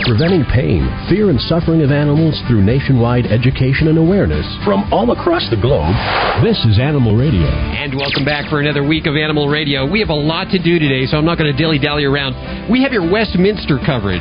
preventing pain, fear, and suffering of animals through nationwide education and awareness from all across the globe. This is Animal Radio. And welcome back for another week of Animal Radio. We have a lot to do today, so I'm not going to dilly-dally around. We have your Westminster coverage.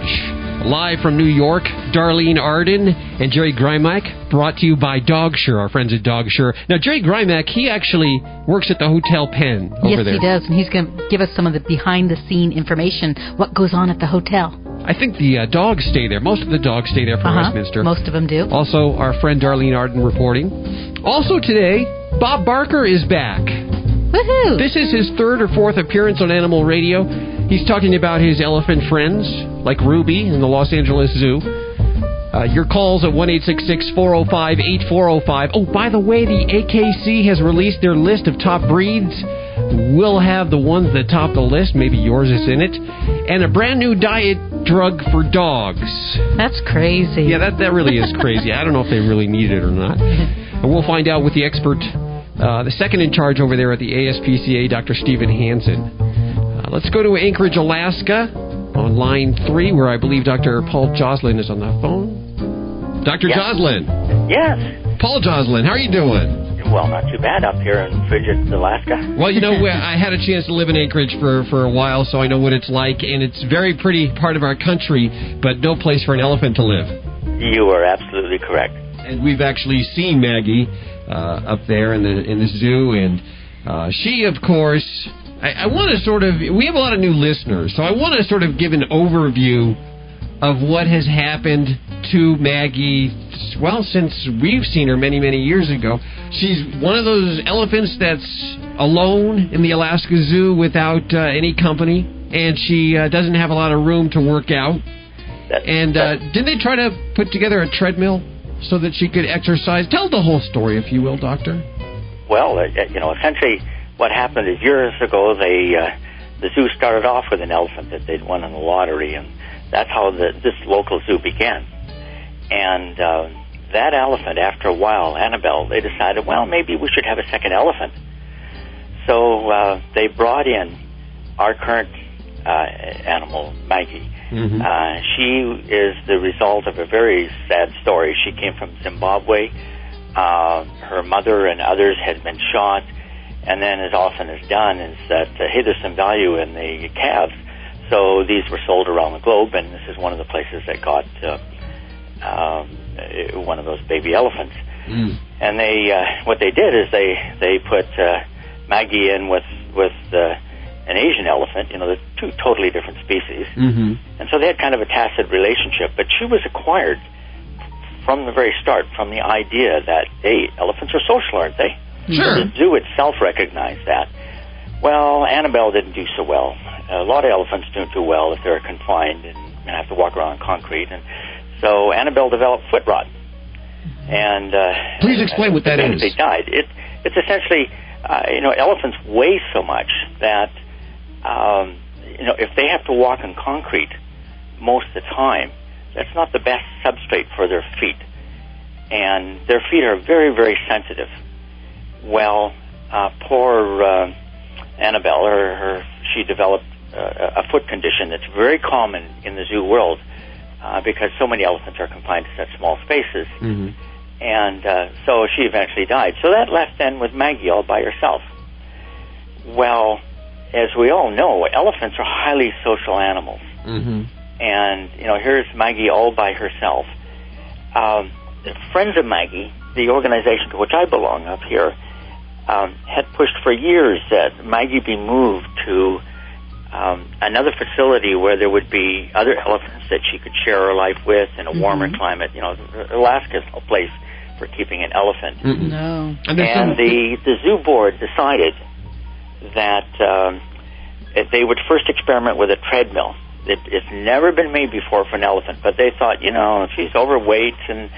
Live from New York, Darlene Arden and Jerry Greimack, brought to you by DOGSURE, our friends at DOGSURE. Now, Jerry Greimack, he actually works at the Hotel Penn over there. Yes, he does, and he's going to give us some of the behind-the-scene information, what goes on at the hotel. I think the dogs stay there. Most of the dogs stay there from Westminster. Most of them do. Also, our friend Darlene Arden reporting. Also today, Bob Barker is back. Woohoo! This is his third or fourth appearance on Animal Radio. He's talking about his elephant friends, like Ruby in the Los Angeles Zoo. Your calls at 1-866-405-8405. Oh, by the way, the AKC has released their list of top breeds. We'll have the ones that top the list. Maybe yours is in it. And a brand new diet drug for dogs. That's crazy. Yeah, that really is crazy. I don't know if they really need it or not. And we'll find out with the expert, the second in charge over there at the ASPCA, Dr. Stephen Hansen. Let's go to Anchorage, Alaska, on line 3, where I believe Dr. Paul Joslin is on the phone. Dr. Joslin. Yes. Paul Joslin, how are you doing? Well, not too bad up here in frigid Alaska. Well, you know, I had a chance to live in Anchorage for a while, so I know what it's like, and it's a very pretty part of our country, but no place for an elephant to live. You are absolutely correct. And we've actually seen Maggie up there in the zoo, and she, of course... I want to sort of... We have a lot of new listeners, so I want to sort of give an overview of what has happened to Maggie, well, since we've seen her many, many years ago. She's one of those elephants that's alone in the Alaska Zoo without any company, and she doesn't have a lot of room to work out. Didn't they try to put together a treadmill so that she could exercise? Tell the whole story, if you will, Doctor. Well, essentially... What happened is years ago, the zoo started off with an elephant that they'd won in the lottery, and that's how this local zoo began. And that elephant, after a while, Annabelle, they decided, well, maybe we should have a second elephant. So they brought in our current animal, Maggie. Mm-hmm. She is the result of a very sad story. She came from Zimbabwe. Her mother and others had been shot. And then, as often is done, is that, hey, there's some value in the calves. So these were sold around the globe, and this is one of the places that got one of those baby elephants. Mm. And what they did is they put Maggie in with an Asian elephant. You know, they're two totally different species. Mm-hmm. And so they had kind of a tacit relationship. But she was acquired from the very start, from the idea that, hey, elephants are social, aren't they? Sure. The zoo itself recognized that. Well, Annabelle didn't do so well. A lot of elephants don't do well if they're confined and have to walk around concrete. And so Annabelle developed foot rot. And please explain what that is. They died. It's essentially, elephants weigh so much that, if they have to walk on concrete most of the time, that's not the best substrate for their feet. And their feet are very, very sensitive. Well, poor Annabelle, she developed a foot condition that's very common in the zoo world because so many elephants are confined to such small spaces. Mm-hmm. And so she eventually died. So that left then with Maggie all by herself. Well, as we all know, elephants are highly social animals. Mm-hmm. And, here's Maggie all by herself. Friends of Maggie, the organization to which I belong up here, had pushed for years that Maggie be moved to another facility where there would be other elephants that she could share her life with in a warmer climate. Alaska's no place for keeping an elephant. Mm-mm. No. And the zoo board decided that they would first experiment with a treadmill. It's never been made before for an elephant, but they thought, if she's overweight and,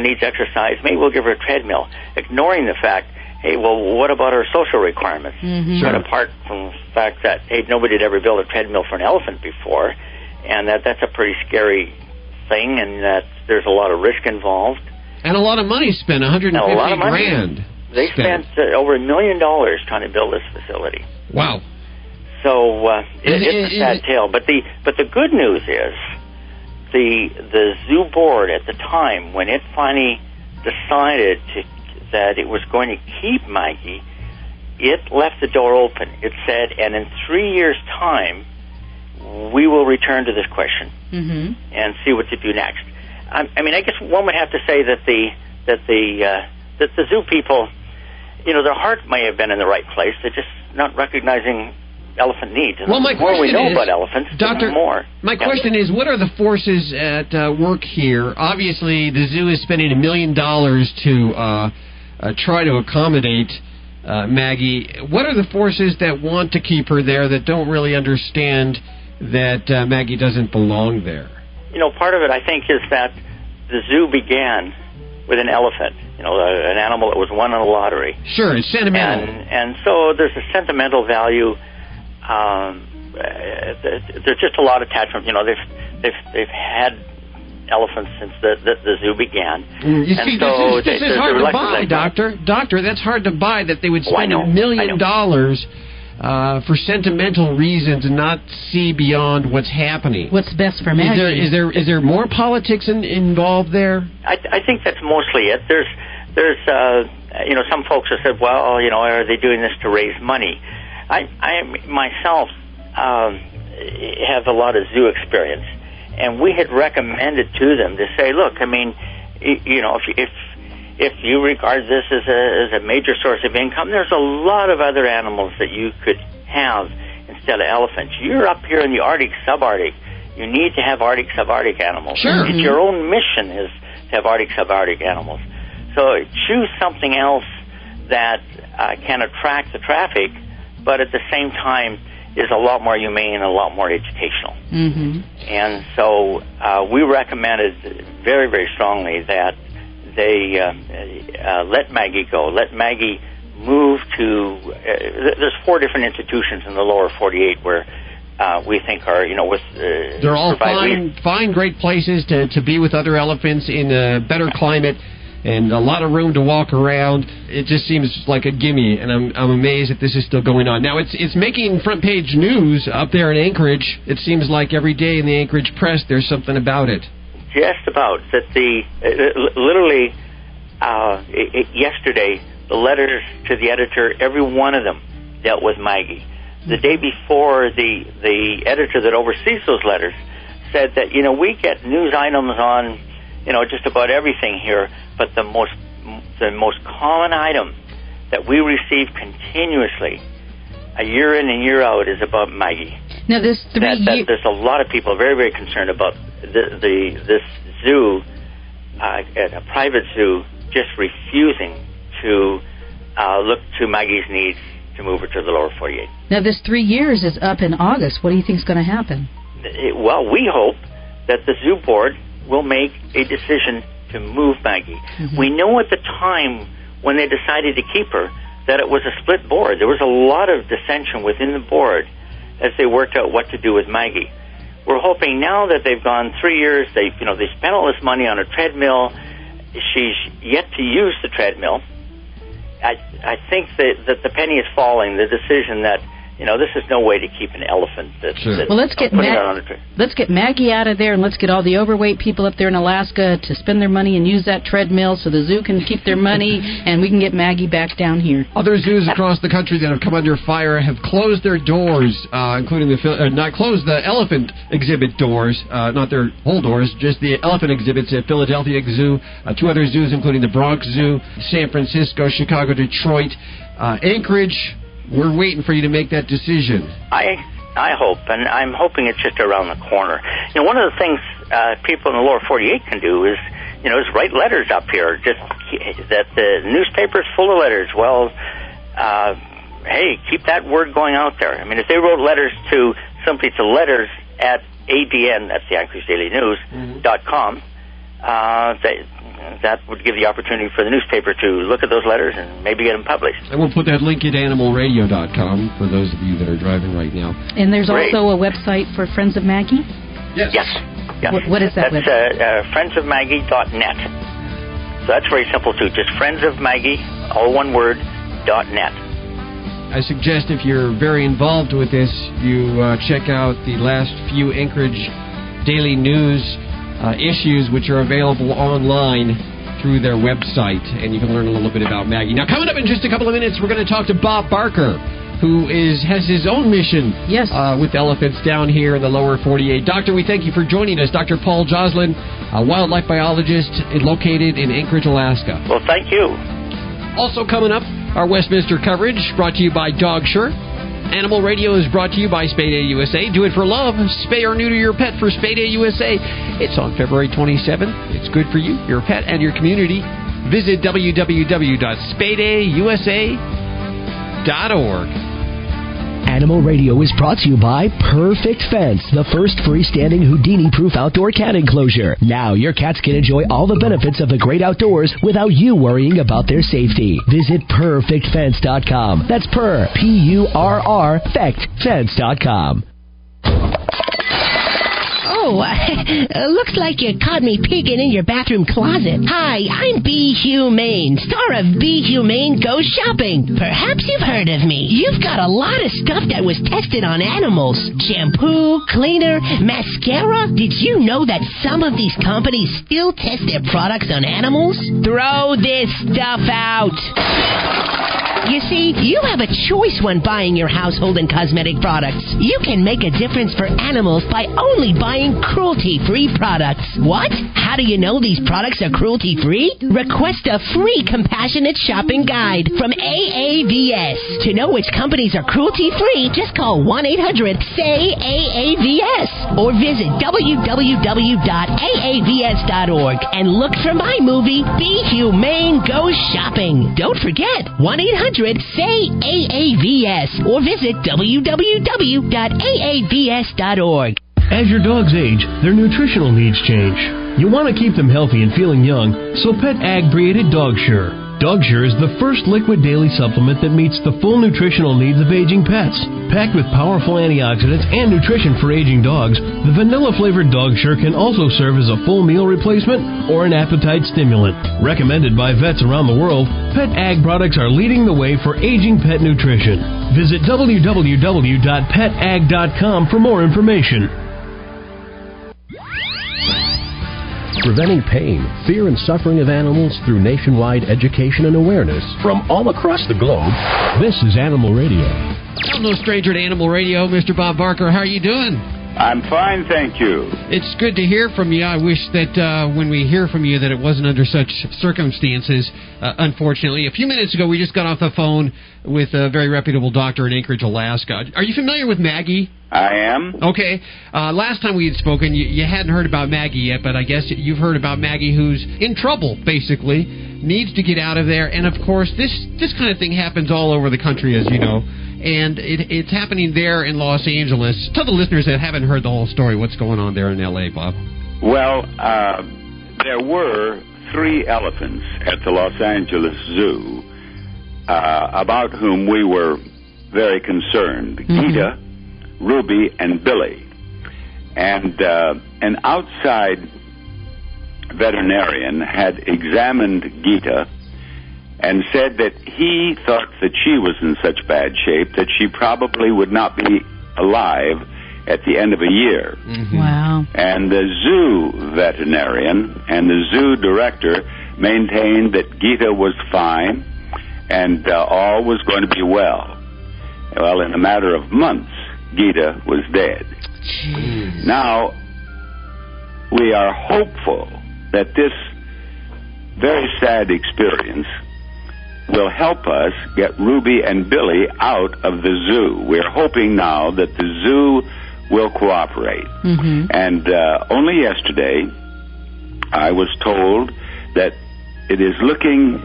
needs exercise, maybe we'll give her a treadmill, ignoring the fact, hey, well, what about her social requirements? Mm-hmm. But apart from the fact that, hey, nobody had ever built a treadmill for an elephant before, and that's a pretty scary thing, and that there's a lot of risk involved. And a lot of money spent, $150,000. They spent over $1 million trying to build this facility. Wow. So it's a sad tale. But the good news is the zoo board at the time, when it finally decided that it was going to keep Maggie, it left the door open. It said, and in 3 years' time, we will return to this question and see what to do next. I mean, I guess one would have to say that the zoo people, their heart may have been in the right place. They're just not recognizing elephant needs. And well, my the more we question know is, about elephants, Doctor, the more. My question is, what are the forces at work here? Obviously, the zoo is spending $1 million to try to accommodate Maggie. What are the forces that want to keep her there that don't really understand that Maggie doesn't belong there? Part of it, I think, is that the zoo began with an elephant, an animal that was won in a lottery. Sure, it's sentimental. And so there's a sentimental value. There's just a lot of attachment. They've had elephants since the zoo began. You see, this is hard to buy, Doctor. Doctor, that's hard to buy, that they would spend $1 million for sentimental reasons and not see beyond what's happening. What's best for Maggie? Is there more politics involved there? I think that's mostly it. There's some folks have said, well, are they doing this to raise money? I myself have a lot of zoo experience, and we had recommended to them to say, look, I mean, if you regard this as a major source of income, there's a lot of other animals that you could have instead of elephants. You're up here in the Arctic, subarctic. You need to have Arctic, subarctic animals. Sure. It's your own mission is to have Arctic, subarctic animals. So choose something else that can attract the traffic, but at the same time is a lot more humane and a lot more educational. And so we recommended very, very strongly that they let Maggie go. Let Maggie move to... there's 4 different institutions in the lower 48 where we think are, they're all fine, great places to be with other elephants in a better climate and a lot of room to walk around. It just seems like a gimme, and I'm amazed that this is still going on. Now, it's making front page news up there in Anchorage. It seems like every day in the Anchorage press there's something about it. Just about. That literally yesterday, the letters to the editor, every one of them dealt with Maggie. The day before, the editor that oversees those letters said that, we get news items on, just about everything here, but the most common item that we receive continuously, a year in and year out, is about Maggie. Now, there's a lot of people very, very concerned about this zoo, a private zoo, just refusing to look to Maggie's needs to move her to the lower 48. Now, this 3 years is up in August. What do you think is going to happen? Well, we hope that the zoo board will make a decision to move Maggie. We know at the time when they decided to keep her that it was a split board. There was a lot of dissension within the board as they worked out what to do with Maggie. We're hoping now that they've gone 3 years, they spent all this money on a treadmill. She's yet to use the treadmill. I think that the penny is falling, the decision that, this is no way to keep an elephant. Well, let's get Maggie out of there, and let's get all the overweight people up there in Alaska to spend their money and use that treadmill so the zoo can keep their money, and we can get Maggie back down here. Other zoos across the country that have come under fire have closed their doors, including not closed the elephant exhibit doors, not their whole doors, just the elephant exhibits at Philadelphia Zoo, 2 other zoos, including the Bronx Zoo, San Francisco, Chicago, Detroit, Anchorage. We're waiting for you to make that decision. I hope, and I'm hoping it's just around the corner. One of the things people in the lower 48 can do is write letters up here. Just that the newspaper's full of letters. Well, hey, keep that word going out there. I mean, if they wrote letters simply to letters at ADN, that's the Anchorage Daily News, .com, that would give the opportunity for the newspaper to look at those letters and maybe get them published. And we'll put that link at animalradio.com for those of you that are driving right now. And there's also a website for Friends of Maggie? Yes. What is that website? That's friendsofmaggie.net. So that's very simple, too. Just friendsofmaggie, all one word, .net. I suggest if you're very involved with this, you check out the last few Anchorage Daily News issues, which are available online through their website, and you can learn a little bit about Maggie. Now, coming up in just a couple of minutes, we're going to talk to Bob Barker, who has his own mission with elephants down here in the lower 48. Doctor, we thank you for joining us. Dr. Paul Joslin, a wildlife biologist located in Anchorage, Alaska. Well, thank you. Also coming up, our Westminster Coverage, brought to you by DOGSURE. Animal Radio is brought to you by Spay Day USA. Do it for love. Spay or neuter your pet for Spay Day USA. It's on February 27th. It's good for you, your pet, and your community. Visit www.spaydayusa.org. Animal Radio is brought to you by Perfect Fence, the first freestanding Houdini-proof outdoor cat enclosure. Now your cats can enjoy all the benefits of the great outdoors without you worrying about their safety. Visit PerfectFence.com. That's P-U-R-R, fence.com. Oh, looks like you caught me peeking in your bathroom closet. Hi, I'm Be Humane, star of Be Humane Goes Shopping. Perhaps you've heard of me. You've got a lot of stuff that was tested on animals. Shampoo, cleaner, mascara. Did you know that some of these companies still test their products on animals? Throw this stuff out. You see, you have a choice when buying your household and cosmetic products. You can make a difference for animals by only buying cruelty-free products. What? How do you know these products are cruelty-free? Request a free compassionate shopping guide from AAVS. To know which companies are cruelty-free, just call 1-800-SAY-AAVS or visit www.aavs.org and look for my movie, Be Humane Goes Shopping. Don't forget, 1-800-SAY-AAVS or visit www.aavs.org. As your dogs age, their nutritional needs change. You want to keep them healthy and feeling young, so Pet Ag created DOGSURE. DOGSURE is the first liquid daily supplement that meets the full nutritional needs of aging pets. Packed with powerful antioxidants and nutrition for aging dogs, the vanilla-flavored DOGSURE can also serve as a full meal replacement or an appetite stimulant. Recommended by vets around the world, Pet Ag products are leading the way for aging pet nutrition. Visit www.petag.com for more information. Preventing pain, fear, and suffering of animals through nationwide education and awareness from all across the globe. This is Animal Radio. I'm no stranger to Animal Radio. Mr. Bob Barker, how are you doing? I'm fine, thank you. It's good to hear from you. I wish that when we hear from you that it wasn't under such circumstances, unfortunately. A few minutes ago, we just got off the phone with a very reputable doctor in Anchorage, Alaska. Are you familiar with Maggie? I am. Okay. Last time we had spoken, you hadn't heard about Maggie yet, but I guess you've heard about Maggie, who's in trouble, basically, needs to get out of there. And, of course, this kind of thing happens all over the country, as you know. And it's happening there in Los Angeles. Tell the listeners that haven't heard the whole story what's going on there in L.A., Bob. Well, there were 3 elephants at the Los Angeles Zoo about whom we were very concerned. Gita, Ruby, and Billy. And an outside veterinarian had examined Gita and said that he thought that she was in such bad shape that she probably would not be alive at the end of a year. Wow. And the zoo veterinarian and the zoo director maintained that Gita was fine and all was going to be well. Well, in a matter of months, Gita was dead. Jeez. Now, we are hopeful that this very sad experience will help us get Ruby and Billy out of the zoo. We're hoping now that the zoo will cooperate. And only yesterday, I was told that it is looking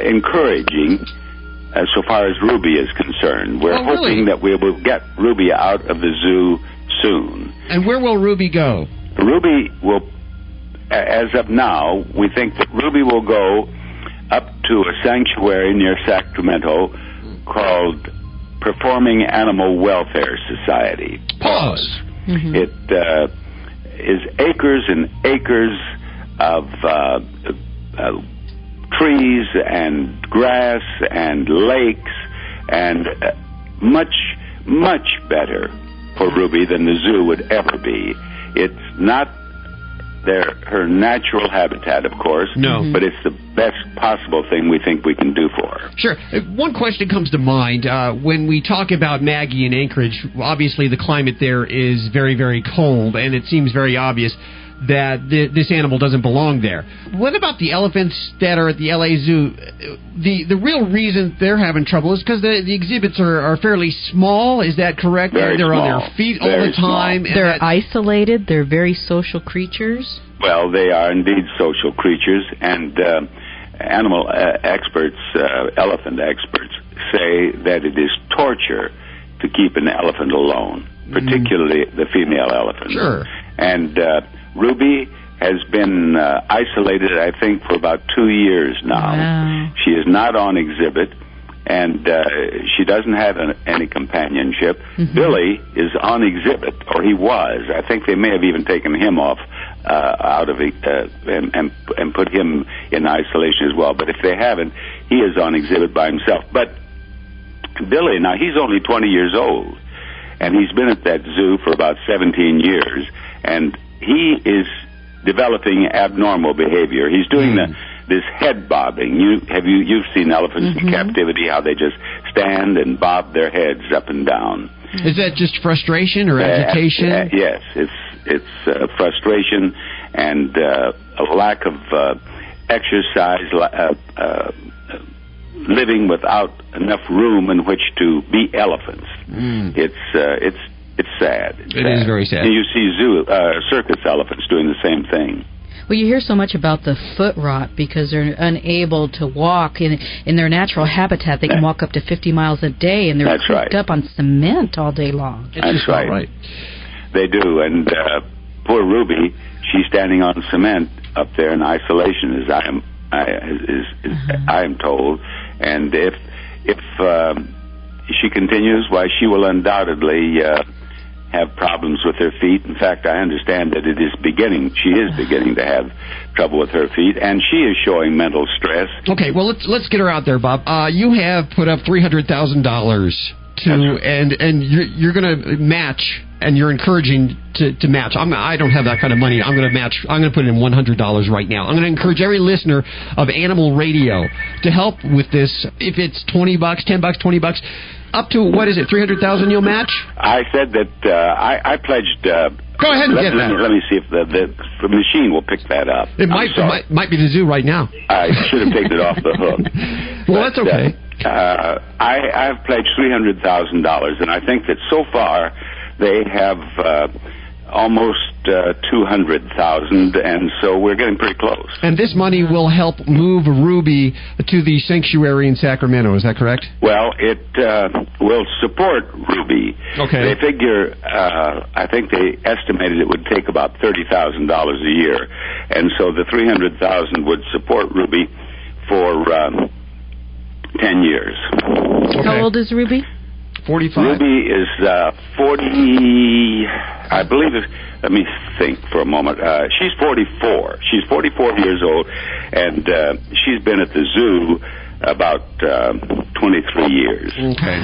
encouraging so far as Ruby is concerned. We're hoping that we will get Ruby out of the zoo soon. And where will Ruby go? Ruby will, as of now, we think that Ruby will go up to a sanctuary near Sacramento called Performing Animal Welfare Society. PAWS. It is acres and acres of trees and grass and lakes and much, much better for Ruby than the zoo would ever be. It's not her natural habitat, of course. No. But it's the best possible thing we think we can do for her. Sure. One question comes to mind. When we talk about Maggie in Anchorage, obviously the climate there is very, very cold, and it seems very obvious that this animal doesn't belong there. What about the elephants that are at the LA Zoo? The real reason they're having trouble is because the exhibits are fairly small. Is that correct? Very they're small. on their feet all the time. They're isolated. They're very social creatures. Well, they are indeed social creatures, and animal experts, elephant experts, say that it is torture to keep an elephant alone, particularly the female elephant. Sure. And Ruby has been isolated, I think, for about 2 years now. Wow. She is not on exhibit, and she doesn't have any companionship. Billy is on exhibit, or he was. I think they may have even taken him off out of it and put him in isolation as well. But if they haven't, he is on exhibit by himself. But Billy, now, he's only 20 years old, and he's been at that zoo for about 17 years, and he is developing abnormal behavior. He's doing this head bobbing. You've seen elephants in captivity, how they just stand and bob their heads up and down. Is that just frustration or agitation? Yes, it's frustration and a lack of exercise, living without enough room in which to be elephants. It's sad. It is very sad. And you see circus elephants doing the same thing. Well, you hear so much about the foot rot because they're unable to walk in their natural habitat. They can walk up to 50 miles a day, and they're cooped up on cement all day long. That's right. They do, and poor Ruby, she's standing on cement up there in isolation, as I am told. And if she continues, why, she will undoubtedly have problems with her feet. In fact, I understand that she is beginning to have trouble with her feet, and she is showing mental stress. Okay, well, let's get her out there, Bob. You have put up $300,000 and you're going to match, and you're encouraging to match. I don't have that kind of money. I'm going to match. I'm going to put in $100 right now. I'm going to encourage every listener of Animal Radio to help with this. If it's $20, $10, $20. Up to, what is it, 300,000 you'll match? I said that I pledged... Go ahead and get that. Let me see if the machine will pick that up. It might be the zoo right now. I should have taken it off the hook. Well, that's okay. I've pledged $300,000, and I think that so far they have almost 200,000, and so we're getting pretty close. And this money will help move Ruby to the sanctuary in Sacramento, is that correct? Well, it will support Ruby. Okay. They figure, I think they estimated it would take about $30,000 a year, and so the $300,000 would support Ruby for 10 years. Okay. How old is Ruby? 45. Ruby is 40, I believe, let me think for a moment. She's 44. She's 44 years old, and she's been at the zoo about 23 years. Okay.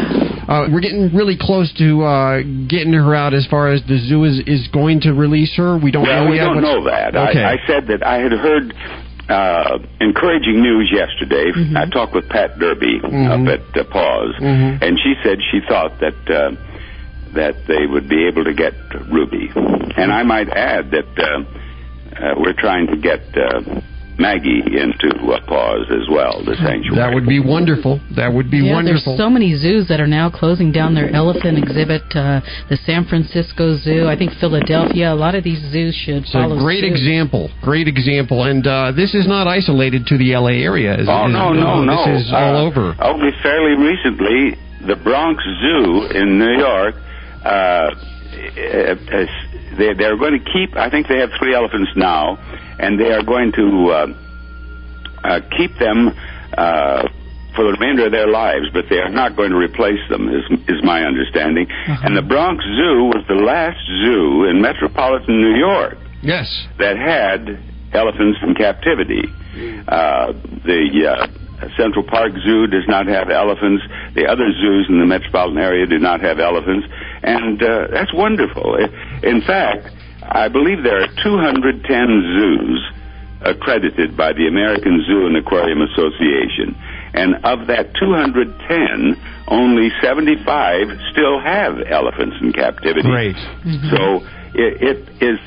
We're getting really close to getting her out as far as the zoo is going to release her. We don't know yet. We don't know that. Okay. I said that I had heard encouraging news yesterday. I talked with Pat Derby up at Paws, and she said she thought that they would be able to get Ruby. And I might add that we're trying to get Maggie into Paws as well, the sanctuary. That would be wonderful. That would be wonderful. There's so many zoos that are now closing down their elephant exhibit. The San Francisco Zoo, I think Philadelphia, a lot of these zoos should follow suit. Great example. Great example. And this is not isolated to the L.A. area. No. This is all over. Only fairly recently, the Bronx Zoo in New York, they're going to keep, I think they have 3 elephants now, and they are going to keep them for the remainder of their lives, but they are not going to replace them, is my understanding. And the Bronx Zoo was the last zoo in metropolitan New York that had elephants in captivity. The Central Park Zoo does not have elephants. The other zoos in the metropolitan area do not have elephants. And that's wonderful. In fact, I believe there are 210 zoos accredited by the American Zoo and Aquarium Association. And of that 210, only 75 still have elephants in captivity. Great. So it is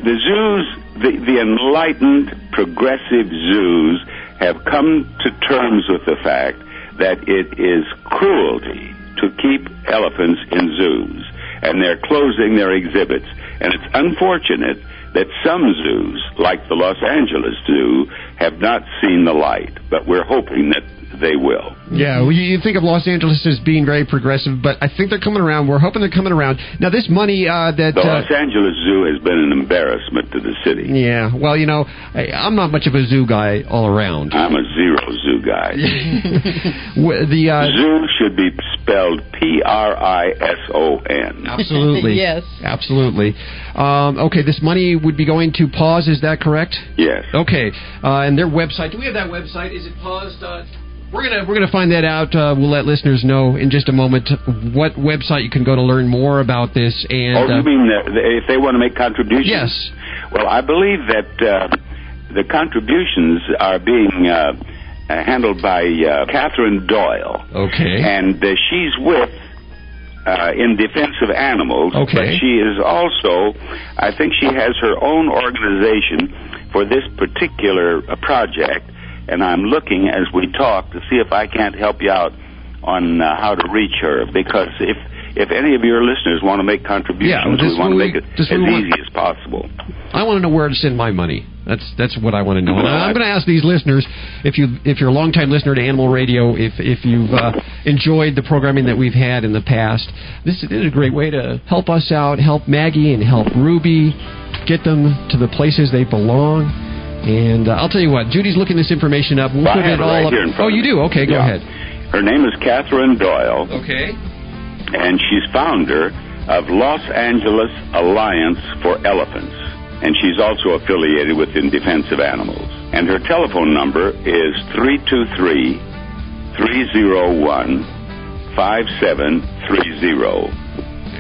the zoos, the enlightened, progressive zoos have come to terms with the fact that it is cruelty to keep elephants in zoos, and they're closing their exhibits. And it's unfortunate that some zoos, like the Los Angeles Zoo, have not seen the light, but we're hoping that they will. Yeah, well, you think of Los Angeles as being very progressive, but I think they're coming around. We're hoping they're coming around. Now, this money that... The Los Angeles Zoo has been an embarrassment to the city. Yeah, well, you know, I'm not much of a zoo guy all around. I'm a zero zoo guy. Zoo should be spelled Prison. Absolutely. Yes. Absolutely. Okay, this money would be going to PAWS, is that correct? Yes. Okay, and their website, do we have that website? Is it PAWS? We're gonna find that out. We'll let listeners know in just a moment what website you can go to learn more about this. And you mean if they want to make contributions? Yes. Well, I believe that the contributions are being handled by Catherine Doyle. Okay. And she's with In Defense of Animals. Okay. But she is also, I think she has her own organization for this particular project. And I'm looking as we talk to see if I can't help you out on how to reach her. Because if any of your listeners want to make contributions, we want to make it as easy as possible. I want to know where to send my money. That's what I want to know. And I'm going to ask these listeners, if you're a longtime listener to Animal Radio, if you've enjoyed the programming that we've had in the past, this is a great way to help us out, help Maggie and help Ruby, get them to the places they belong. And I'll tell you what, Judy's looking this information up. We'll put it all up. Oh, you do? Okay, go ahead. Her name is Catherine Doyle. Okay. And she's founder of Los Angeles Alliance for Elephants. And she's also affiliated with In Defense of Animals. And her telephone number is 323-301-5730.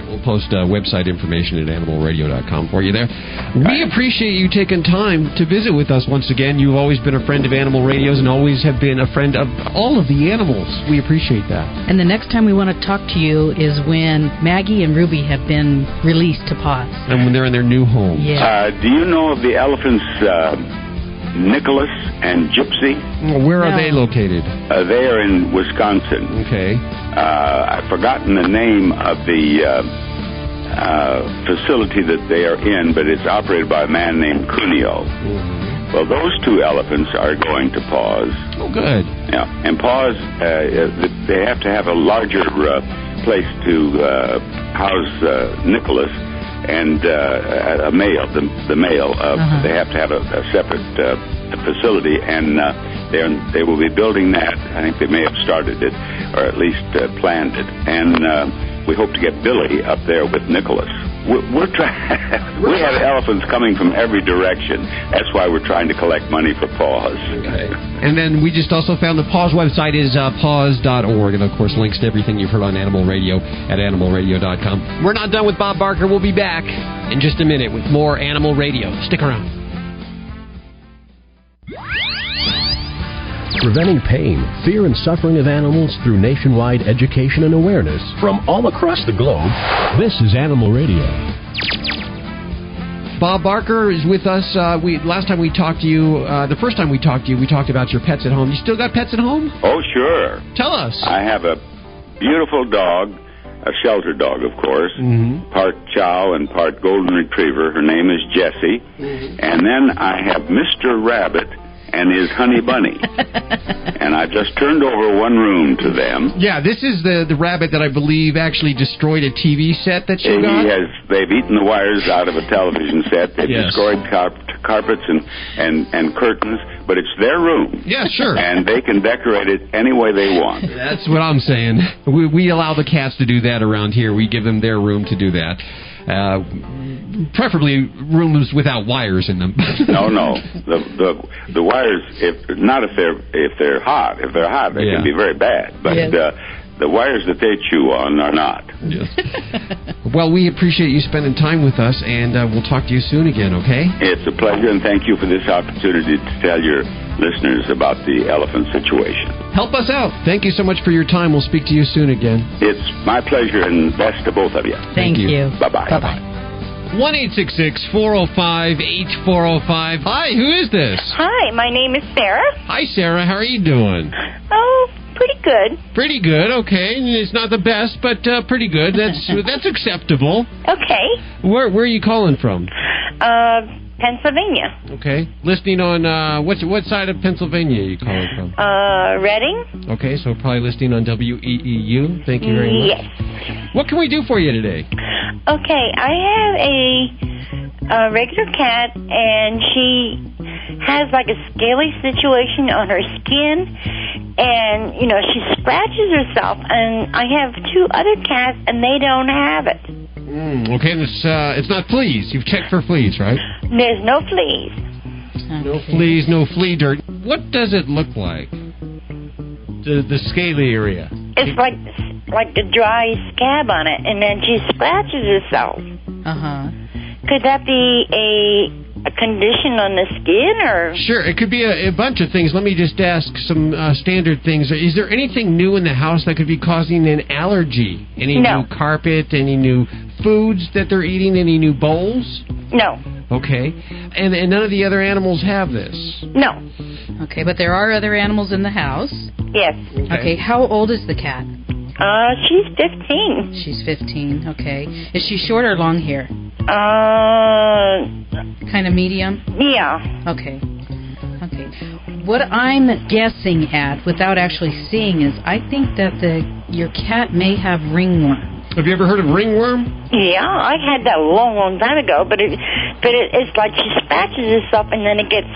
We'll post website information at animalradio.com for you there. We appreciate you taking time to visit with us once again. You've always been a friend of Animal Radio's and always have been a friend of all of the animals. We appreciate that. And the next time we want to talk to you is when Maggie and Ruby have been released to PAWS. And when they're in their new home. Yeah. Do you know of the elephants Nicholas and Gypsy? Where are they located? They are in Wisconsin. Okay. I've forgotten the name of the facility that they are in, but it's operated by a man named Cuneo. Well, those two elephants are going to PAWS. Oh, good. Yeah, and PAWS, they have to have a larger place to house Nicholas and a male. The male, they have to have a separate facility, and they will be building that. I think they may have started it, or at least planned it, and we hope to get Billy up there with Nicholas. We're trying. We have elephants coming from every direction. That's why we're trying to collect money for PAWS. Okay. And then we just also found the PAWS website is paws.org, and of course links to everything you've heard on Animal Radio at animalradio.com. We're not done with Bob Barker. We'll be back in just a minute with more Animal Radio. Stick around. Preventing pain, fear, and suffering of animals through nationwide education and awareness from all across the globe. This is Animal Radio. Bob Barker is with us. Last time we talked to you, the first time we talked to you, we talked about your pets at home. You still got pets at home? Oh, sure. Tell us. I have a beautiful dog, a shelter dog, of course, part Chow and part Golden Retriever. Her name is Jessie. And then I have Mr. Rabbit and his honey bunny. And I just turned over one room to them. Yeah, this is the rabbit that I believe actually destroyed a TV set that you got? They've eaten the wires out of a television set. They've destroyed carpets and curtains, but it's their room. Yeah, sure. And they can decorate it any way they want. That's what I'm saying. We allow the cats to do that around here. We give them their room to do that. Preferably rooms without wires in them. No. The wires, if they're hot. If they're hot, they can be very bad. But the wires that they chew on are not. Yes. Well, we appreciate you spending time with us, and we'll talk to you soon again, okay? It's a pleasure, and thank you for this opportunity to tell your listeners about the elephant situation. Help us out. Thank you so much for your time. We'll speak to you soon again. It's my pleasure, and best to both of you. Thank you. Bye-bye. Bye-bye. 1-866-405-8405. Hi, who is this? Hi, my name is Sarah. Hi, Sarah. How are you doing? Oh, pretty good. Pretty good. Okay, it's not the best, but pretty good. That's acceptable. Okay. Where are you calling from? Pennsylvania. Okay. Listening on what side of Pennsylvania are you calling from? Reading. Okay, so probably listening on WEEU. Thank you very much. Yes. What can we do for you today? Okay, I have a regular cat, and she has like a scaly situation on her skin, and she scratches herself. And I have 2 other cats, and they don't have it. Okay, and it's not fleas. You've checked for fleas, right? There's no fleas. No fleas, no flea dirt. What does it look like? The scaly area. It's like a dry scab on it, and then she scratches herself. Could that be a condition on the skin, or? Sure, it could be a bunch of things. Let me just ask some standard things. Is there anything new in the house that could be causing an allergy? Any new carpet? Any new foods that they're eating? Any new bowls? No. Okay. And none of the other animals have this? No. Okay, but there are other animals in the house? Yes. Okay, how old is the cat? She's 15. She's 15, okay. Is she short or long hair? Kind of medium? Yeah. Okay. What I'm guessing at, without actually seeing, is I think that your cat may have ringworm. Have you ever heard of ringworm? Yeah, I had that a long time ago, but it's like she scratches herself and then it gets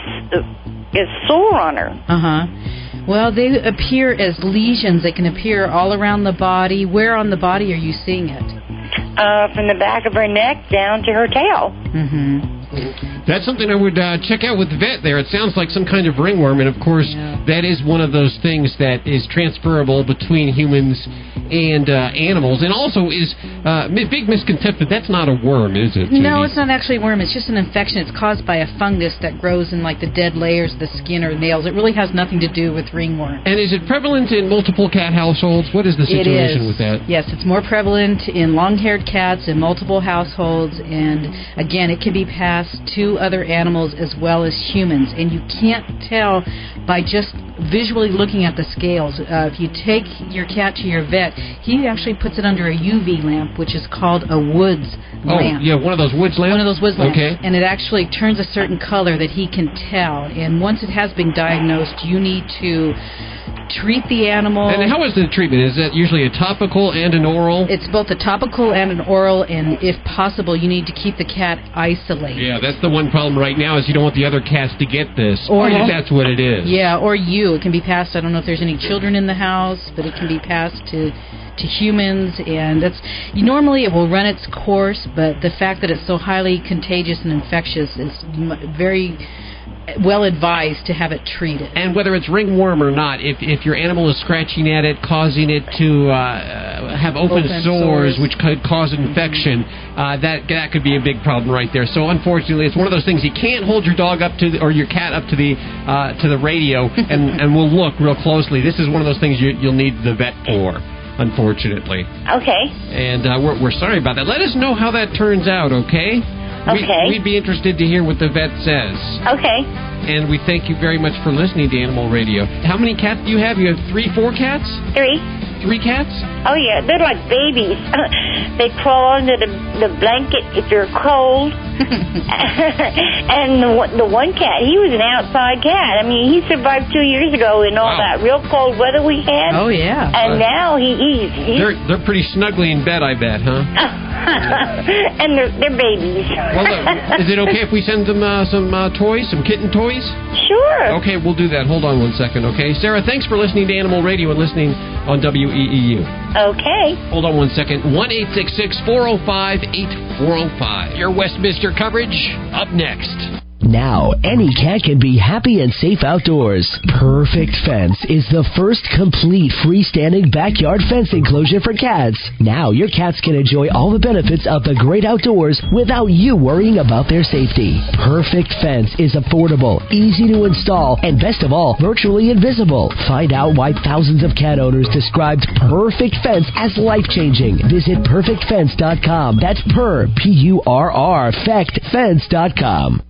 sore on her. Well, they appear as lesions. They can appear all around the body. Where on the body are you seeing it? From the back of her neck down to her tail. That's something I would check out with the vet there. It sounds like some kind of ringworm, and of course, that is one of those things that is transferable between humans and animals, and also is big misconception. That's not a worm, is it, Judy? No, it's not actually a worm. It's just an infection. It's caused by a fungus that grows in like the dead layers of the skin or nails. It really has nothing to do with ringworm. And is it prevalent in multiple cat households? What is the situation with that? Yes, it's more prevalent in long-haired cats in multiple households, and again, it can be passed to other animals as well as humans, and you can't tell by just visually looking at the scales. If you take your cat to your vet, he actually puts it under a UV lamp, which is called a Woods lamp. Oh, yeah, one of those Woods lamps? One of those Woods lamps. Okay. And it actually turns a certain color that he can tell, and once it has been diagnosed, you need to treat the animal. And how is the treatment? Is that usually a topical and an oral? It's both a topical and an oral, and if possible, you need to keep the cat isolated. Yeah, that's the one problem right now is you don't want the other cats to get this, or if that's what it is. Yeah, or you. It can be passed. I don't know if there's any children in the house, but it can be passed to humans, and normally it will run its course, but the fact that it's so highly contagious and infectious is very well advised to have it treated. And whether it's ringworm or not, if your animal is scratching at it, causing it to have open sores, which could cause infection, that could be a big problem right there. So unfortunately, it's one of those things you can't hold your dog up to or your cat up to the radio, and we'll look real closely. This is one of those things you'll need the vet for, unfortunately. Okay. And we're sorry about that. Let us know how that turns out, okay? Okay. We'd be interested to hear what the vet says. Okay. And we thank you very much for listening to Animal Radio. How many cats do you have? You have 4 cats? 3. 3 cats? Oh, yeah. They're like babies. They crawl under the blanket if they're cold. And the one cat, he was an outside cat. I mean, he survived 2 years ago in all that real cold weather we had. Oh, yeah. And now he's... They're pretty snugly in bed, I bet, huh? And they're babies. Well, is it okay if we send them some toys, some kitten toys? Sure. Okay, we'll do that. Hold on one second, okay? Sarah, thanks for listening to Animal Radio and listening on WEEU. Okay. Hold on one second. 1-866-405-8405. Your Westminster Coverage up next. Now, any cat can be happy and safe outdoors. Perfect Fence is the first complete freestanding backyard fence enclosure for cats. Now, your cats can enjoy all the benefits of the great outdoors without you worrying about their safety. Perfect Fence is affordable, easy to install, and best of all, virtually invisible. Find out why thousands of cat owners described Perfect Fence as life-changing. Visit perfectfence.com. That's P-U-R-R, fectfence.com.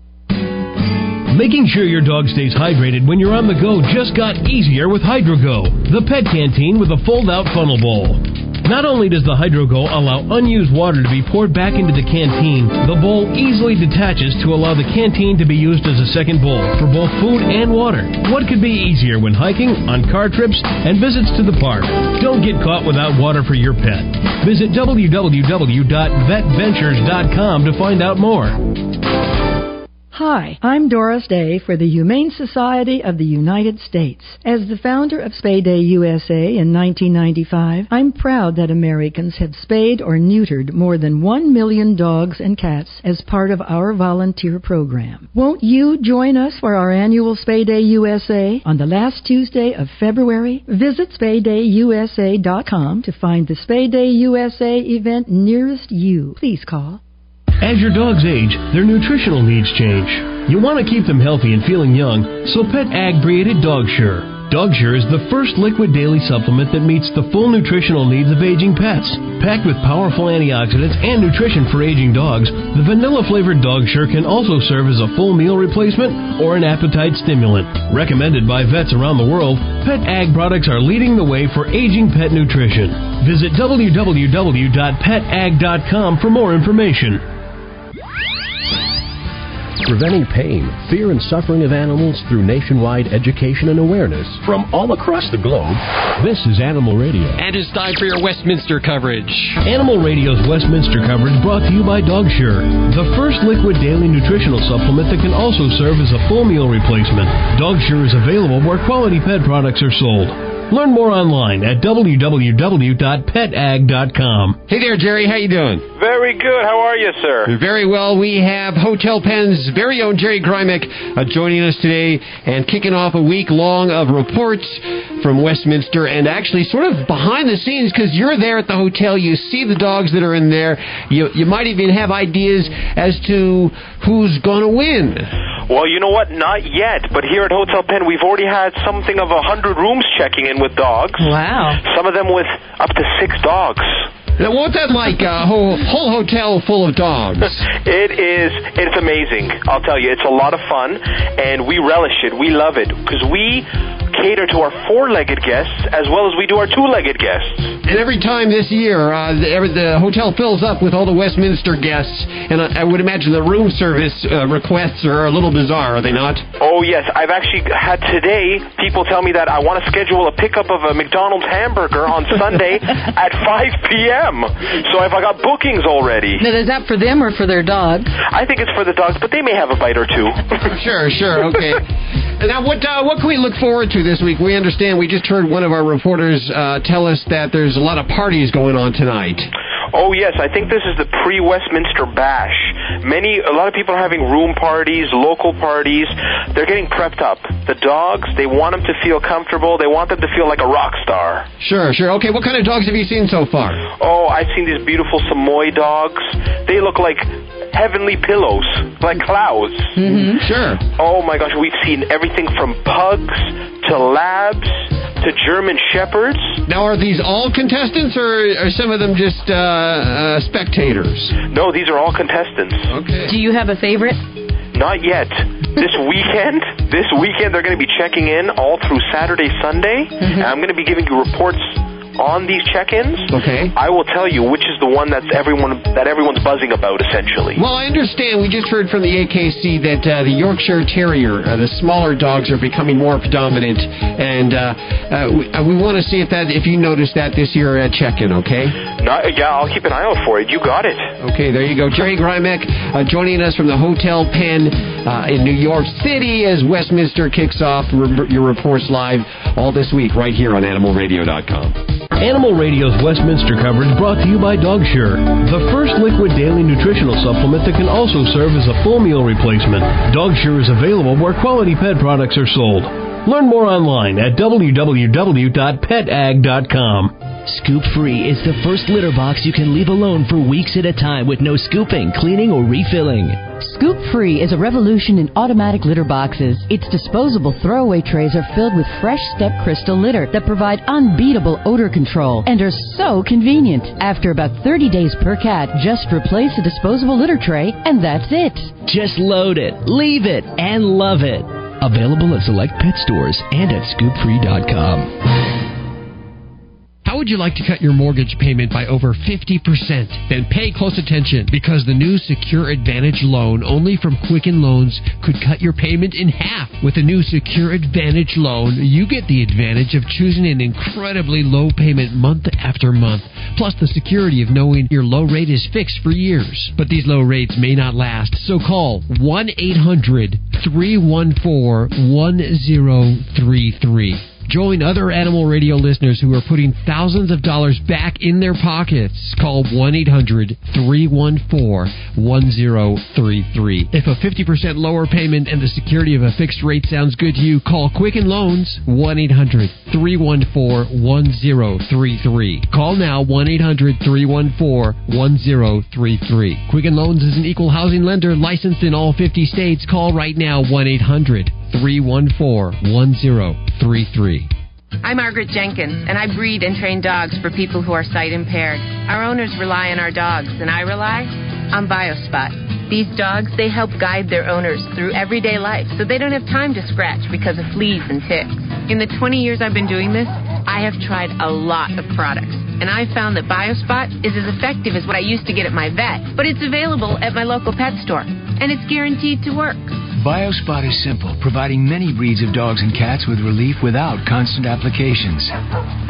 Making sure your dog stays hydrated when you're on the go just got easier with HydroGo, the pet canteen with a fold-out funnel bowl. Not only does the HydroGo allow unused water to be poured back into the canteen, the bowl easily detaches to allow the canteen to be used as a second bowl for both food and water. What could be easier when hiking, on car trips, and visits to the park? Don't get caught without water for your pet. Visit www.vetventures.com to find out more. Hi, I'm Doris Day for the Humane Society of the United States. As the founder of Spay Day USA in 1995, I'm proud that Americans have spayed or neutered more than 1 million dogs and cats as part of our volunteer program. Won't you join us for our annual Spay Day USA on the last Tuesday of February? Visit SpayDayUSA.com to find the Spay Day USA event nearest you. Please call. As your dogs age, their nutritional needs change. You want to keep them healthy and feeling young, so pet ag-breeded DOGSURE. DOGSURE is the first liquid daily supplement that meets the full nutritional needs of aging pets. Packed with powerful antioxidants and nutrition for aging dogs, the vanilla-flavored DOGSURE can also serve as a full meal replacement or an appetite stimulant. Recommended by vets around the world, Pet Ag products are leading the way for aging pet nutrition. Visit www.petag.com for more information. Preventing pain, fear, and suffering of animals through nationwide education and awareness from all across the globe. This is Animal Radio. And it's time for your Westminster coverage. Animal Radio's Westminster coverage brought to you by DOGSURE, the first liquid daily nutritional supplement that can also serve as a full meal replacement. DOGSURE is available where quality pet products are sold. Learn more online at www.petag.com. Hey there, Jerry. How you doing? Very good. How are you, sir? Very well. We have Hotel Penn's very own Jerry Greimek joining us today and kicking off a week long of reports from Westminster and actually sort of behind the scenes because you're there at the hotel. You see the dogs that are in there. You might even have ideas as to who's going to win. Well, you know what? Not yet. But here at Hotel Penn, we've already had something of 100 rooms checking in with dogs. Wow. Some of them with up to 6 dogs. Now, what's that like, a whole hotel full of dogs? It's amazing. I'll tell you, it's a lot of fun, and we relish it. We love it, because we cater to our 4-legged guests as well as we do our 2-legged guests. And every time this year, the hotel fills up with all the Westminster guests, and I would imagine the room service requests are a little bizarre, are they not? Oh, yes. I've actually had today people tell me that I want to schedule a pickup of a McDonald's hamburger on Sunday at 5 p.m. So I've got bookings already. Now, is that for them or for their dog? I think it's for the dogs, but they may have a bite or two. Sure, okay. Now, what can we look forward to this week? We understand, we just heard one of our reporters tell us that there's a lot of parties going on tonight. Oh, yes. I think this is the pre-Westminster Bash. A lot of people are having room parties, local parties. They're getting prepped up. The dogs, they want them to feel comfortable. They want them to feel like a rock star. Sure. Okay, what kind of dogs have you seen so far? Oh, I've seen these beautiful Samoy dogs. They look like heavenly pillows, like clouds. Mm-hmm. Sure. Oh, my gosh. We've seen everything from pugs to labs to German shepherds. Now, are these all contestants, or are some of them just spectators? No, these are all contestants. Okay. Do you have a favorite? Not yet. This weekend they're going to be checking in all through Saturday, Sunday, and I'm going to be giving you reports on these check-ins. Okay. I will tell you which is the one that everyone's buzzing about, essentially. Well, I understand. We just heard from the AKC that the Yorkshire Terrier, the smaller dogs, are becoming more predominant, and we want to see if you noticed that this year at check-in, okay? Yeah, I'll keep an eye out for it. You got it. Okay, there you go. Jerry Greimek joining us from the Hotel Penn in New York City as Westminster kicks off your reports live all this week right here on AnimalRadio.com. Animal Radio's Westminster Coverage brought to you by DOGSURE, the first liquid daily nutritional supplement that can also serve as a full meal replacement. DOGSURE is available where quality pet products are sold. Learn more online at www.petag.com. Scoop Free is the first litter box you can leave alone for weeks at a time with no scooping, cleaning, or refilling. Scoop Free is a revolution in automatic litter boxes. Its disposable throwaway trays are filled with fresh step crystal litter that provide unbeatable odor control and are so convenient. After about 30 days per cat, just replace a disposable litter tray and that's it. Just load it, leave it, and love it. Available at select pet stores and at scoopfree.com. How would you like to cut your mortgage payment by over 50%? Then pay close attention, because the new Secure Advantage loan only from Quicken Loans could cut your payment in half. With the new Secure Advantage loan, you get the advantage of choosing an incredibly low payment month after month, plus the security of knowing your low rate is fixed for years. But these low rates may not last, so call 1-800-314-1033. Join other Animal Radio listeners who are putting thousands of dollars back in their pockets. Call 1-800-314-1033. If a 50% lower payment and the security of a fixed rate sounds good to you, call Quicken Loans, 1-800-314-1033. Call now, 1-800-314-1033. Quicken Loans is an equal housing lender licensed in all 50 states. Call right now, 1-800-314-1033. I'm Margaret Jenkins, and I breed and train dogs for people who are sight impaired. Our owners rely on our dogs, and I rely on BioSpot. These dogs, they help guide their owners through everyday life, so they don't have time to scratch because of fleas and ticks. In the 20 years I've been doing this, I have tried a lot of products, and I found that BioSpot is as effective as what I used to get at my vet, but it's available at my local pet store, and it's guaranteed to work. BioSpot is simple, providing many breeds of dogs and cats with relief without constant applications.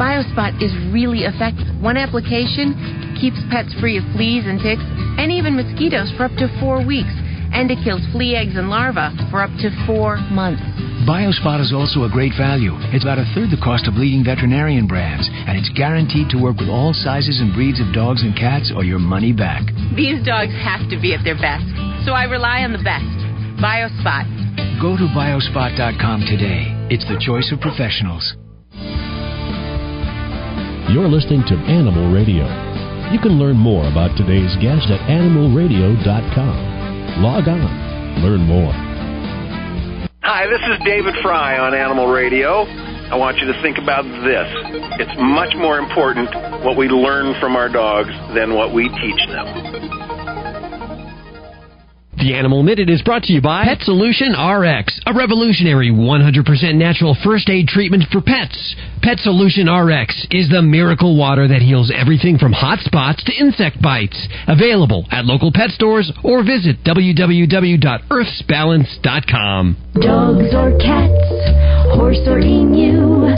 BioSpot is really effective. One application keeps pets free of fleas and ticks and even mosquitoes for up to 4 weeks. And it kills flea eggs and larvae for up to 4 months. BioSpot is also a great value. It's about a third the cost of leading veterinarian brands, and it's guaranteed to work with all sizes and breeds of dogs and cats or your money back. These dogs have to be at their best, so I rely on the best. BioSpot. Go to biospot.com today. It's the choice of professionals. You're listening to Animal Radio. You can learn more about today's guest at animalradio.com. Log on. Learn more. Hi, this is David Fry on Animal Radio. I want you to think about this. It's much more important what we learn from our dogs than what we teach them. The Animal Minute is brought to you by Pet Solution RX, a revolutionary 100% natural first aid treatment for pets. Pet Solution RX is the miracle water that heals everything from hot spots to insect bites. Available at local pet stores or visit www.earthsbalance.com. Dogs or cats, horse or emu,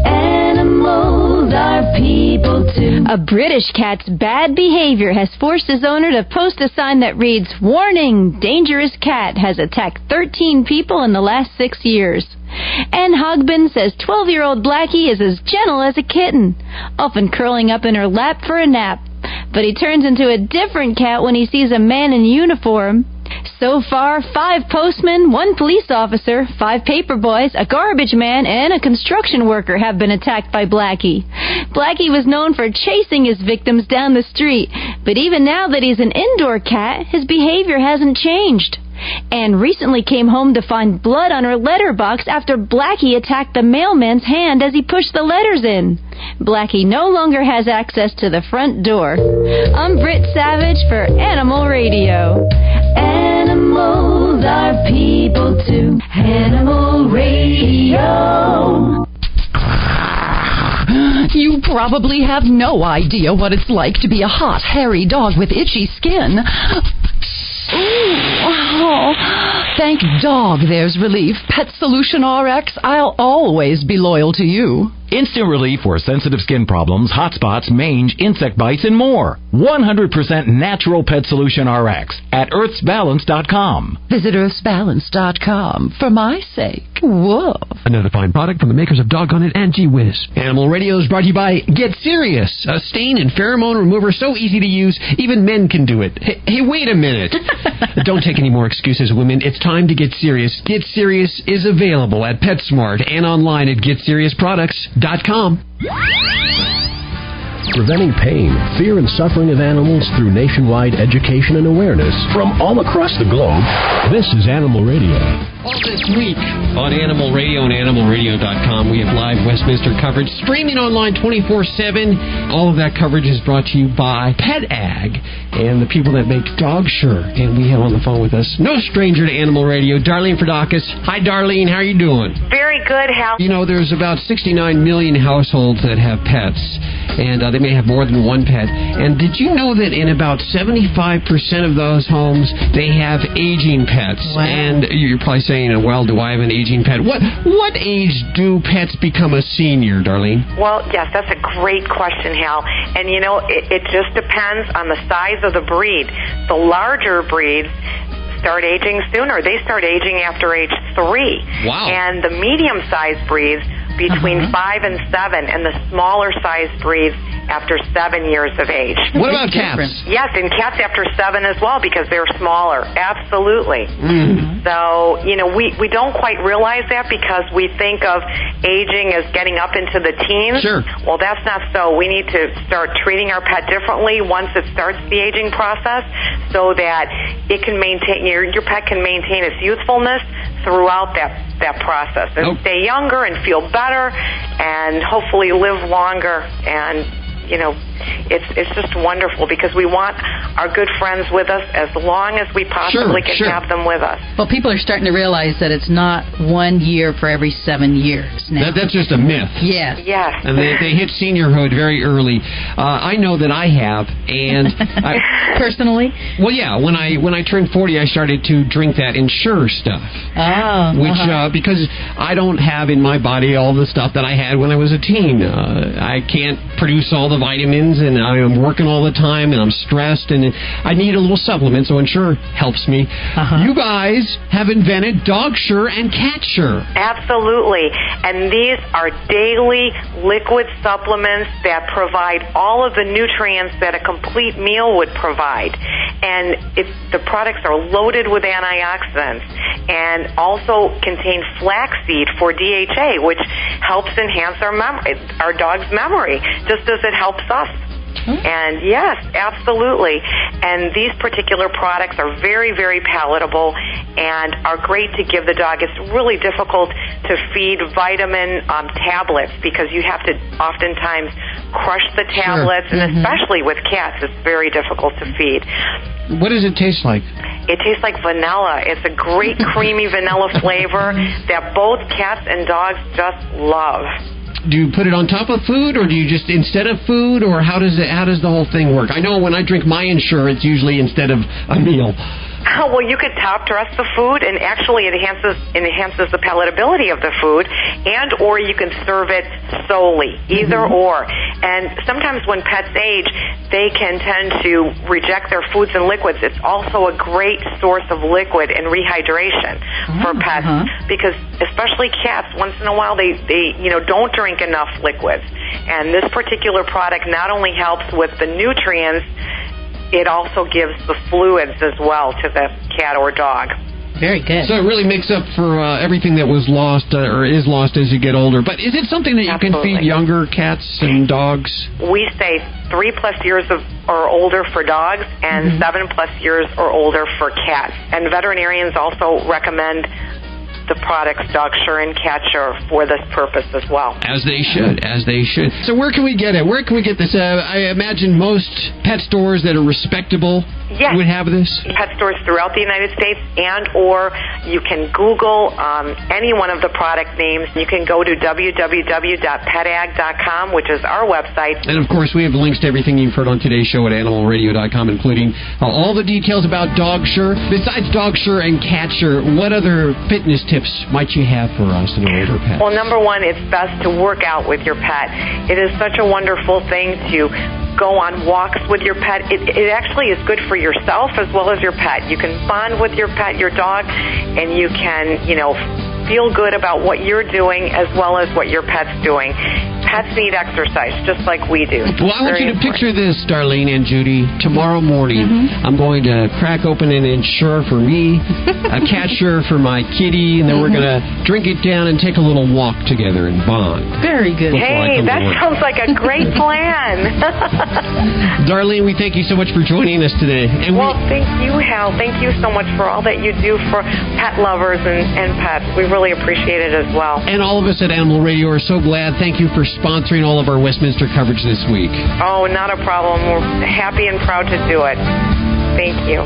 animals are people too. A British cat's bad behavior has forced his owner to post a sign that reads, "Warning, dangerous cat has attacked 13 people in the last 6 years." Ann Hogbin says 12-year-old Blackie is as gentle as a kitten, often curling up in her lap for a nap. But he turns into a different cat when he sees a man in uniform. So far, 5 postmen, 1 police officer, 5 paper boys, a garbage man, and a construction worker have been attacked by Blackie. Blackie was known for chasing his victims down the street, but even now that he's an indoor cat, his behavior hasn't changed. Anne recently came home to find blood on her letterbox after Blackie attacked the mailman's hand as he pushed the letters in. Blackie no longer has access to the front door. I'm Britt Savage for Animal Radio. Animals are people too. Animal Radio. You probably have no idea what it's like to be a hot, hairy dog with itchy skin. Oh, thank dog there's relief. Pet Solution RX, I'll always be loyal to you. instant relief for sensitive skin problems, hot spots, mange, insect bites, and more. 100% natural pet solution RX at earthsbalance.com. Visit earthsbalance.com for my sake. Whoa. Another fine product from the makers of Doggone It and Gee Whiz. Animal Radio is brought to you by Get Serious, a stain and pheromone remover so easy to use, even men can do it. Hey, wait a minute. Don't take any more excuses, women. It's time to get serious. Get Serious is available at PetSmart and online at GetSeriousProducts.com. Preventing pain, fear, and suffering of animals through nationwide education and awareness from all across the globe. This is Animal Radio. All this week on Animal Radio and AnimalRadio.com, we have live Westminster coverage streaming online 24/7. All of that coverage is brought to you by Pet Ag and the people that make DOGSURE. And we have on the phone with us, no stranger to Animal Radio, Darlene Fredakis. Hi, Darlene. How are you doing? Very good, Hal. You know, there's about 69 million households that have pets, and they may have more than one pet. And did you know that in about 75% of those homes, they have aging pets? Wow. And you're probably saying, well, do I have an aging pet? What age do pets become a senior, Darlene? Well, yes, that's a great question, Hal. And, you know, it just depends on the size of the breed. The larger breeds start aging sooner. They start aging after age 3. Wow. And the medium-sized breeds between 5 and 7, and the smaller-sized breeds after 7 years of age. What about cats? Yes, and cats after 7 as well because they're smaller. Absolutely. Mm. So, you know, we don't quite realize that because we think of aging as getting up into the teens. Sure. Well, that's not so. We need to start treating our pet differently once it starts the aging process so that it can maintain, your pet can maintain its youthfulness throughout that process and stay younger and feel better and hopefully live longer. And you know, it's just wonderful because we want our good friends with us as long as we possibly can have them with us. Well, people are starting to realize that it's not 1 year for every 7 years now. That's just a myth. Yes. Yes. And they hit seniorhood very early. I know that I have, and personally. Well, yeah. When I turned 40, I started to drink that Ensure stuff. Oh. Which because I don't have in my body all the stuff that I had when I was a teen. I can't produce all the vitamins, and I'm working all the time, and I'm stressed, and I need a little supplement, so Ensure helps me. You guys have invented DOGSURE and CATSURE. Absolutely. And these are daily liquid supplements that provide all of the nutrients that a complete meal would provide. And the products are loaded with antioxidants and also contain flaxseed for DHA, which helps enhance our dog's memory, just as it helps us. And yes, absolutely. And these particular products are very, very palatable and are great to give the dog. It's really difficult to feed vitamin tablets because you have to oftentimes crush the tablets, and especially with cats, it's very difficult to feed. What does it taste like? It tastes like vanilla. It's a great creamy vanilla flavor that both cats and dogs just love. Do you put it on top of food, or do you just instead of food, or how does the whole thing work? I know when I drink my Ensure, it's usually instead of a meal. Well, you could top dress the food, and actually it enhances the palatability of the food, and or you can serve it solely, either or. And sometimes when pets age, they can tend to reject their foods and liquids. It's also a great source of liquid and rehydration for pets because especially cats, once in a while they don't drink enough liquids. And this particular product not only helps with the nutrients, it also gives the fluids as well to the cat or dog. Very good. So it really makes up for everything that was lost or is lost as you get older. But is it something that you can feed younger cats and dogs? We say 3+ years or older for dogs and 7+ years or older for cats. And veterinarians also recommend the products DOGSURE and CATSURE for this purpose as well. As they should. So where can we get it? Where can we get this? I imagine most pet stores that are respectable Yes. would have this? Pet stores throughout the United States, and or you can Google any one of the product names. You can go to www.petag.com, which is our website. And, of course, we have links to everything you've heard on today's show at animalradio.com, including all the details about DOGSURE. Besides DOGSURE and CATSURE, what other fitness tips might you have for us and our older pets? Well, number one, it's best to work out with your pet. It is such a wonderful thing to go on walks with your pet. It actually is good for yourself as well as your pet. You can bond with your pet, your dog, and you can, feel good about what you're doing as well as what your pet's doing. Pets need exercise, just like we do. Well, I want you to picture this, Darlene and Judy. Tomorrow morning, I'm going to crack open an Ensure for me, a CATSURE for my kitty, and then we're going to drink it down and take a little walk together and bond. Very good. Hey, that sounds like a great plan. Darlene, we thank you so much for joining us today. And thank you, Hal. Thank you so much for all that you do for pet lovers and pets. We really appreciate it as well. And all of us at Animal Radio are so glad. Thank you for sponsoring all of our Westminster coverage this week. Oh, not a problem. We're happy and proud to do it. Thank you.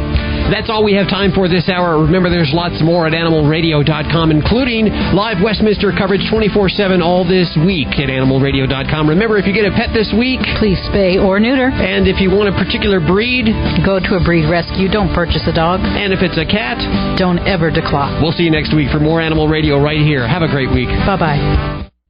That's all we have time for this hour. Remember, there's lots more at animalradio.com, including live Westminster coverage 24/7 all this week at animalradio.com. Remember, if you get a pet this week, please spay or neuter. And if you want a particular breed, go to a breed rescue. Don't purchase a dog. And if it's a cat, don't ever declaw. We'll see you next week for more Animal Radio right here. Have a great week. Bye-bye.